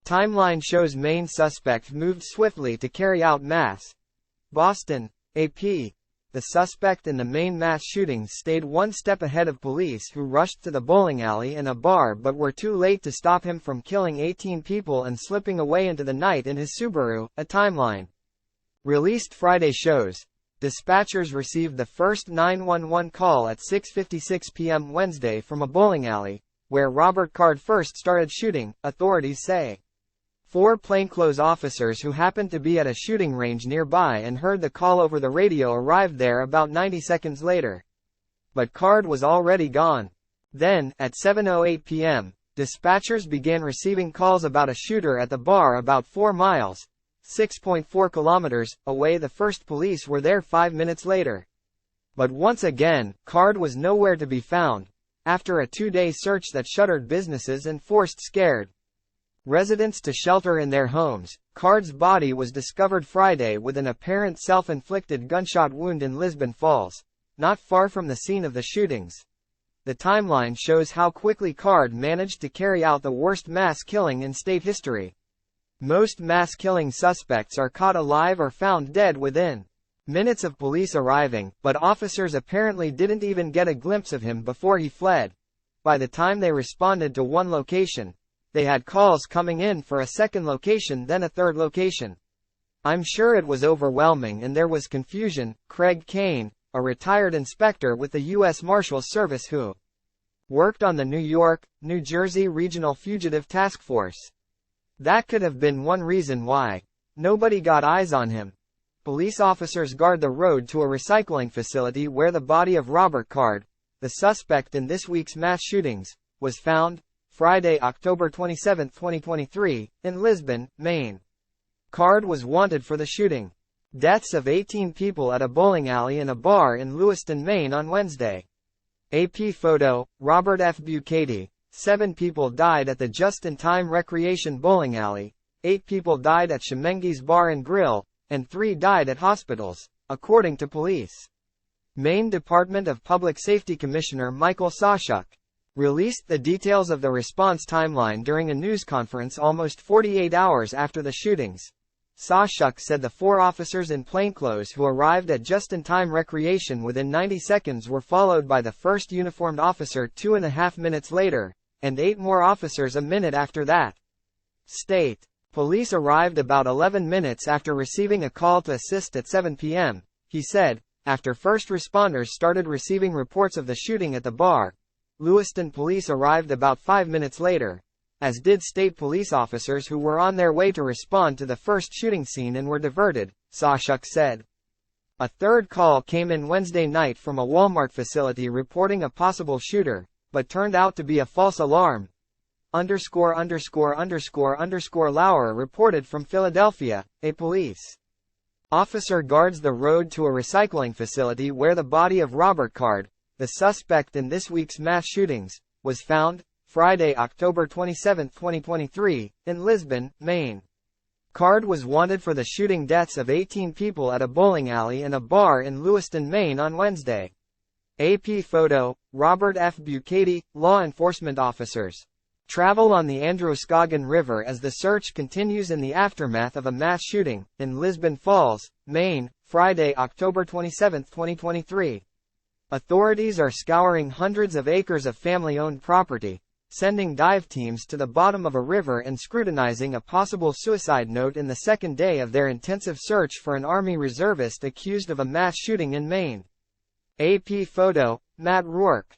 Timeline shows Maine suspect moved swiftly to carry out mass. Boston, AP. The suspect in the Maine mass shootings stayed one step ahead of police, who rushed to the bowling alley and a bar but were too late to stop him from killing 18 people and slipping away into the night in his Subaru, a Timeline released Friday shows. Dispatchers received the first 911 call at 6:56 p.m. Wednesday from a bowling alley, where Robert Card first started shooting, authorities say. 4 plainclothes officers who happened to be at a shooting range nearby and heard the call over the radio arrived there about 90 seconds later. But Card was already gone. Then, at 7:08 p.m., dispatchers began receiving calls about a shooter at the bar about 4 miles, 6.4 kilometers, away. The first police were there 5 minutes later. But once again, Card was nowhere to be found, after a 2-day search that shuttered businesses and forced scared residents to shelter in their homes. Card's body was discovered Friday with an apparent self-inflicted gunshot wound in Lisbon Falls, not far from the scene of the shootings. The Timeline shows how quickly Card managed to carry out the worst mass killing in state history. Most mass killing suspects are caught alive or found dead within minutes of police arriving, but officers apparently didn't even get a glimpse of him before he fled. By the time they responded to one location, they had calls coming in for a second location, then a third location. I'm sure it was overwhelming and there was confusion. Craig Kane, a retired inspector with the U.S. Marshals Service who worked on the New York, New Jersey Regional Fugitive Task Force. That could have been one reason why nobody got eyes on him. Police officers guard the road to a recycling facility where the body of Robert Card, the suspect in this week's mass shootings, was found, Friday, October 27, 2023, in Lisbon, Maine. Card was wanted for the shooting deaths of 18 people at a bowling alley and a bar in Lewiston, Maine on Wednesday. AP photo, Robert F. Bucati. 7 people died at the Just-in-Time Recreation Bowling Alley, 8 people died at Shemengi's Bar and Grill, and 3 died at hospitals, according to police. Maine Department of Public Safety Commissioner Michael Sawchuk released the details of the response timeline during a news conference almost 48 hours after the shootings. Sawchuk said the 4 officers in plainclothes who arrived at Just-in-Time Recreation within 90 seconds were followed by the first uniformed officer 2.5 minutes later, and 8 more officers a minute after that. State police arrived about 11 minutes after receiving a call to assist at 7 p.m., he said, after first responders started receiving reports of the shooting at the bar. Lewiston police arrived about 5 minutes later, as did state police officers who were on their way to respond to the first shooting scene and were diverted, Sawchuk said. A third call came in Wednesday night from a Walmart facility reporting a possible shooter, but turned out to be a false alarm. Lauer reported from Philadelphia, a police officer guards the road to a recycling facility where the body of Robert Card, the suspect in this week's mass shootings, was found, Friday, October 27, 2023, in Lisbon, Maine. Card was wanted for the shooting deaths of 18 people at a bowling alley and a bar in Lewiston, Maine on Wednesday. AP photo, Robert F. Bucati. Law enforcement officers travel on the Androscoggin River as the search continues in the aftermath of a mass shooting in Lisbon Falls, Maine, Friday, October 27, 2023. Authorities are scouring hundreds of acres of family-owned property, sending dive teams to the bottom of a river and scrutinizing a possible suicide note in the second day of their intensive search for an Army reservist accused of a mass shooting in Maine. AP photo, Matt Rourke.